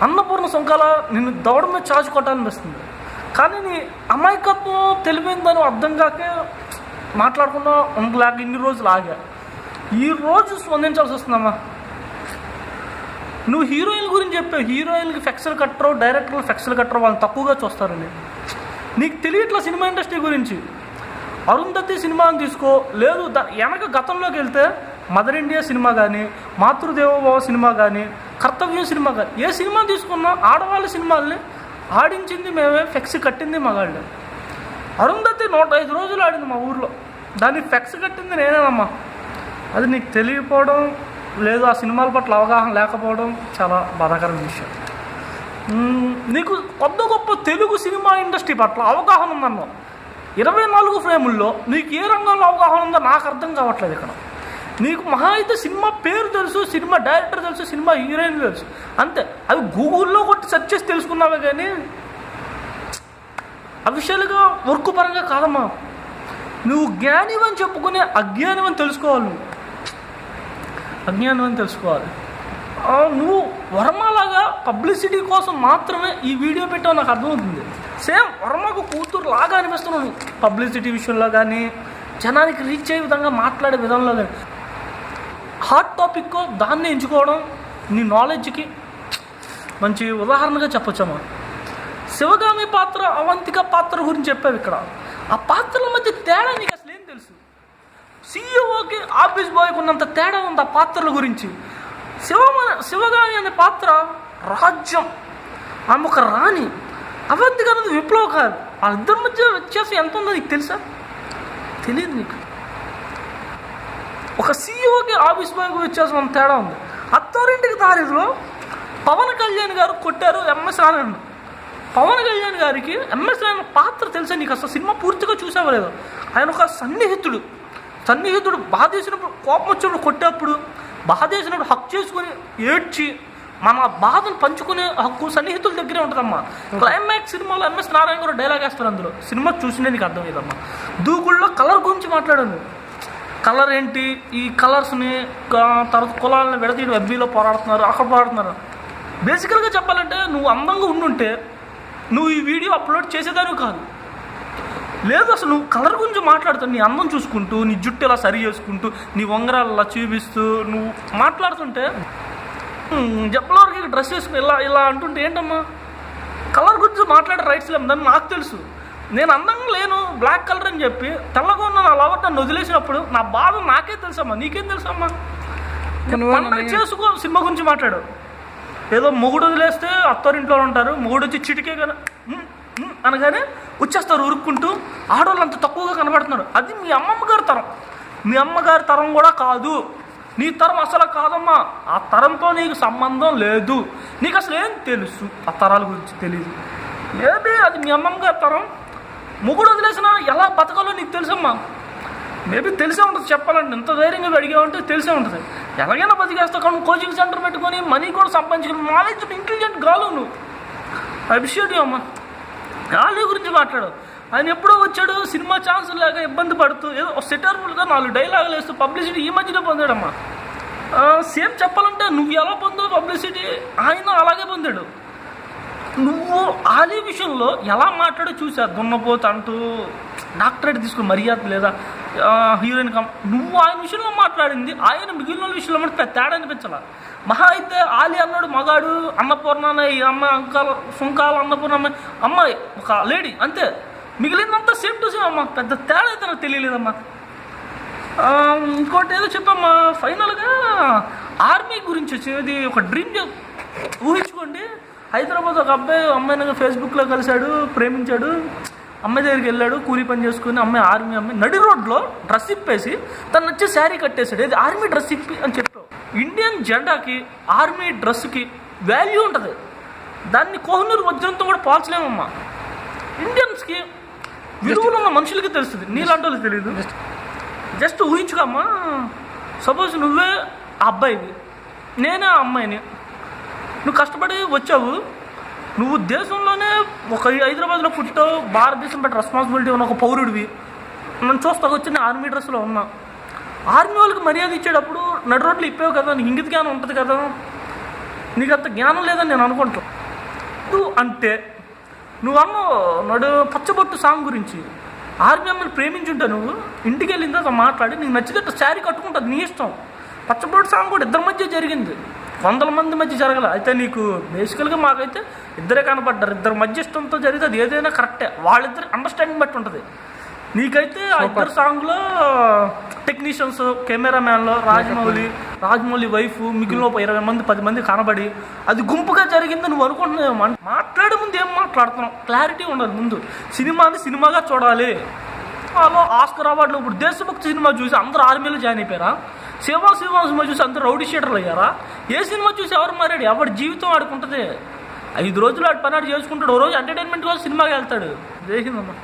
అన్నపూర్ణ సుంకాల నిన్ను దవడ మీద చాచి కొట్టాలనిపిస్తుంది. కానీ నీ అమాయకత్వం తెలిపోయిందని అర్థం కాకే మాట్లాడకుండా ఉండలేక ఇన్ని రోజులు ఆగా. ఈ రోజు స్పందించాల్సి వస్తుందమ్మా. నువ్వు హీరోయిన్ గురించి చెప్పావు, హీరోయిన్కి ఫెక్స్లు కట్టరు, డైరెక్టర్లు ఫెక్స్లు కట్టరు, వాళ్ళని తక్కువగా చూస్తారని. నీకు తెలియట్లా సినిమా ఇండస్ట్రీ గురించి. అరుంధతి సినిమాని తీసుకో, లేదు వెనక గతంలోకి వెళ్తే మదర్ ఇండియా సినిమా కానీ, మాతృదేవోభవ సినిమా కానీ, కర్తవ్యం సినిమా కానీ, ఏ సినిమా తీసుకున్నా ఆడవాళ్ళ సినిమాల్ని ఆడించింది మేమే, ఫ్లెక్స్ కట్టింది మగాళ్ళే. అరుంధతి 105 రోజులు ఆడింది మా ఊర్లో, దాన్ని ఫ్లెక్స్ కట్టింది నేనేనమ్మా. అది నీకు తెలియకపోవడం, లేదు ఆ సినిమాల పట్ల అవగాహన లేకపోవడం చాలా బాధాకరమైన విషయం. నీకు కొద్ది గొప్ప తెలుగు సినిమా ఇండస్ట్రీ పట్ల అవగాహన ఉందన్నో 24 ఫ్రేముల్లో నీకు ఏ రంగంలో అవగాహన ఉందో నాకు అర్థం కావట్లేదు. ఇక్కడ నీకు మహా అయితే సినిమా పేరు తెలుసు, సినిమా డైరెక్టర్ తెలుసు, సినిమా హీరోయిన్ తెలుసు, అంతే. అవి గూగుల్లో కొట్టి సెర్చ్ చేసి తెలుసుకున్నావే కానీ అఫిషియల్గా వర్క్ పరంగా కాదమ్మా. నువ్వు జ్ఞానివి అని చెప్పుకునే అజ్ఞానం అని తెలుసుకోవాలి. నువ్వు అజ్ఞానం అని తెలుసుకోవాలి. నువ్వు వర్మలాగా పబ్లిసిటీ కోసం మాత్రమే ఈ వీడియో పెట్టావు, నాకు అర్థమవుతుంది. సేమ్ వర్మకు కూతురు లాగా అనిపిస్తున్నావు పబ్లిసిటీ విషయంలో కానీ, జనానికి రీచ్ అయ్యే విధంగా మాట్లాడే విధంలో కానీ. హాట్ టాపిక్ దాన్ని ఎంచుకోవడం నీ నాలెడ్జ్కి మంచి ఉదాహరణగా చెప్పొచ్చమ్మా. శివగామి పాత్ర, అవంతిక పాత్ర గురించి చెప్పావు ఇక్కడ. ఆ పాత్రల మధ్య తేడా నీకు అసలు ఏం తెలుసు? సీఈఓకి ఆఫీస్ బాయ్కి ఉన్నంత తేడా ఉంది ఆ పాత్రల గురించి. శివగామి అనే పాత్ర రాజ్యం, ఆమె ఒక రాణి. అవంతిక అనేది విప్లవకారు. ఆ ఇద్దరి మధ్య వ్యత్యాసం ఎంత ఉందో నీకు తెలుసా? తెలియదు నీకు. ఒక సీఈఓకి ఆఫీస్ బాయ్కి వ్యత్యాసం అంత తేడా ఉంది. అత్తారింటికి దారిలో పవన్ కళ్యాణ్ గారు కొట్టారు ఎంఎస్ నారాయణ. పవన్ కళ్యాణ్ గారికి ఎంఎస్ నారాయణ పాత్ర తెలుసా నీకు? అసలు సినిమా పూర్తిగా చూసావా లేదు? ఆయన ఒక సన్నిహితుడు బాధేసినప్పుడు, కోపం వచ్చినప్పుడు కొట్టేప్పుడు, బాధేసినప్పుడు హక్ చేసుకుని ఏడ్చి మన బాధను పంచుకునే హక్కు సన్నిహితుల దగ్గరే ఉంటుందమ్మా. క్లైమాక్స్ సినిమాలో ఎంఎస్ నారాయణ గారు డైలాగ్ వేస్తారు అందులో. సినిమా చూసినే నీకు అర్థమయ్యేదమ్మా. దూకుళ్ళలో కలర్ గురించి మాట్లాడాను. కలర్ ఏంటి, ఈ కలర్స్ని తర్వాత కులాలను విడతీయడం, ఎఫ్బీలో పోరాడుతున్నారు, అక్కడ పోరాడుతున్నారు. బేసికల్గా చెప్పాలంటే నువ్వు అందంగా ఉండుంటే నువ్వు ఈ వీడియో అప్లోడ్ చేసేదానివి కాదు. లేదు, అసలు నువ్వు కలర్ గురించి మాట్లాడుతావు, నీ అందం చూసుకుంటూ, నీ జుట్టు ఇలా సరి చేసుకుంటూ, నీ ఉంగరాలు చూపిస్తూ నువ్వు మాట్లాడుతుంటే, జబ్బలవరకు డ్రెస్ వేసుకుని ఇలా అంటుంటే ఏంటమ్మా? కలర్ గురించి మాట్లాడే రైట్స్ లేము, దాన్ని నాకు తెలుసు. నేను అందంగా లేను, బ్లాక్ కలర్ అని చెప్పి తెల్లగా ఉన్న నా లవర్ నన్ను వదిలేసినప్పుడు నా బాధ నాకే తెలుసమ్మా, నీకేం తెలుసమ్మా? పండుగ చేసుకో, సినిమా గురించి మాట్లాడు. ఏదో మొగుడు వదిలేస్తే అత్తారింట్లో ఉంటారు, మొగుడు వచ్చి చిటికే కానీ అనగానే వచ్చేస్తారు ఉరుక్కుంటూ. ఆడవాళ్ళు అంత తక్కువగా కనబడుతున్నారు. అది మీ అమ్మమ్మగారి తరం. మీ అమ్మగారి తరం కూడా కాదు, నీ తరం అసలు కాదమ్మా. ఆ తరంతో నీకు సంబంధం లేదు. నీకు అసలు ఏం తెలుసు? ఆ తరాల గురించి తెలియదు. మేబీ అది మీ అమ్మమ్మగారి తరం. మొగుడు వదిలేసినా ఎలా బతకాలో నీకు తెలుసమ్మా. మేబీ తెలిసే ఉంటుంది. చెప్పాలంటే ఇంత ధైర్యంగా అడిగామంటే తెలిసే ఉంటుంది. ఎలాగైనా బతికేస్తావు. కానీ కోచింగ్ సెంటర్ పెట్టుకొని మనీ కూడా సంపాదించుకుని నాలెడ్జ్ ఇంటెలిజెంట్ గాలు నువ్వు. అభిషేక్ అమ్మ గాలి గురించి మాట్లాడు. ఆయన ఎప్పుడో వచ్చాడు, సినిమా ఛాన్స్ లేక ఇబ్బంది పడుతూ ఏదో సెటర్ఫుల్గా 4 డైలాగులు వేస్తూ పబ్లిసిటీ ఈ మధ్యలో పొందాడమ్మా. సేమ్ చెప్పాలంటే నువ్వు ఎలా పొందావు పబ్లిసిటీ, ఆయన అలాగే పొందాడు. నువ్వు ఆలీ విషయంలో ఎలా మాట్లాడో చూసా. దున్నపోతు అంటూ డాక్టరేట్ తీసుకుని మర్యాద లేదా హీరోయిన్ నువ్వు ఆయన విషయంలో మాట్లాడింది ఆయన మిగిలిన విషయంలో మనకు తేడా అనిపించాల. మహా అయితే ఆలీ అన్నాడు మగాడు, అన్నపూర్ణ ఈ అమ్మాయి అంకాల సుంకాల అన్నపూర్ణ అమ్మాయి ఒక లేడీ, అంతే. మిగిలిందంతా సేమ్ టు సేమ్ అమ్మ. పెద్ద తేడా అయితే నాకు తెలియలేదమ్మా. ఇంకోటి ఏదో చెప్పమ్మా. ఫైనల్గా ఆర్మీ గురించి వచ్చేది ఒక డ్రీమ్ ఊహించుకోండి. హైదరాబాద్ ఒక అమ్మాయిని ఫేస్బుక్లో కలిశాడు, ప్రేమించాడు, అమ్మాయి దగ్గరికి వెళ్ళాడు, కూలీ పని చేసుకుని. అమ్మాయి ఆర్మీ అమ్మాయి నడి రోడ్లో డ్రెస్ ఇప్పేసి తను వచ్చి శారీ కట్టేశాడు. ఇది ఆర్మీ డ్రెస్ ఇప్పి అని చెప్పావు. ఇండియన్ జెండాకి ఆర్మీ డ్రెస్కి వాల్యూ ఉంటుంది. దాన్ని కోహినూరు వజ్రంతో కూడా పోల్చలేమమ్మా. ఇండియన్స్కి విలువలు ఉన్న మనుషులకి తెలుస్తుంది, నీలాంటి వాళ్ళకి తెలియదు. జస్ట్ ఊహించుకోమ్మా. సపోజ్ నువ్వే ఆ అబ్బాయివి, నేనే ఆ అమ్మాయిని. నువ్వు కష్టపడి వచ్చావు, నువ్వు దేశంలోనే ఒక హైదరాబాద్లో పుట్టావు, భారతదేశం పట్ల రెస్పాన్సిబిలిటీ ఉన్న ఒక పౌరుడివి. నన్ను చూస్తాకు వచ్చి నేను ఆర్మీ డ్రెస్లో ఉన్నా. ఆర్మీ వాళ్ళకి మర్యాద ఇచ్చేటప్పుడు నడు రోడ్లు ఇప్పేవు కదా, నీకు ఇంగితగానే ఉంటుంది కదా. నీకు అంత జ్ఞానం లేదని నేను అనుకుంటాను. అంటే నువ్వు నడు పచ్చబొట్టు సాంగ్ గురించి ఆర్మీ అమ్మని ప్రేమించుంటా నువ్వు ఇంటికి వెళ్ళిన తర్వాత మాట్లాడి నీకు నచ్చినట్టు శారీ కట్టుకుంటుంది, నీ ఇష్టం. పచ్చబొట్టు సాంగ్ కూడా ఇద్దరి మధ్య జరిగింది, 100 మంది మధ్య జరగల. అయితే నీకు బేసికల్గా మాకైతే ఇద్దరే కనపడ్డారు, ఇద్దరి మధ్య ఇష్టంతో జరిగితే అది ఏదైనా కరెక్టే, వాళ్ళిద్దరు అండర్స్టాండింగ్ బట్టి ఉంటుంది. నీకైతే ఆ ఇద్దరు సాంగ్లో టెక్నీషియన్స్, కెమెరామ్యాన్లో రాజమౌళి వైఫ్, మిగిలిన 20 మంది 10 మంది కనబడి అది గుంపుగా జరిగింది నువ్వు అనుకుంటున్నావు. మాట్లాడే ముందు ఏం మాట్లాడుతున్నావు, క్లారిటీ ఉండదు. ముందు సినిమాని సినిమాగా చూడాలి. అలా ఆస్కర్ అవార్డులు ఇప్పుడు దేశభక్తి సినిమా చూసి అందరూ ఆర్మీలో జాయిన్ అయిపోయారా? శివ సినిమా చూసి అందరూ రౌడీ షీటర్లు అయ్యారా? ఏ సినిమా చూసి ఎవరు మారాడు? ఎవరి జీవితం ఆడుకుంటుంది. 5 రోజులు ఆడి పని ఆడు చేసుకుంటాడు, ఓ రోజు ఎంటర్టైన్మెంట్ కోసం సినిమాకి వెళ్తాడు. జై హింద్ అమ్మ.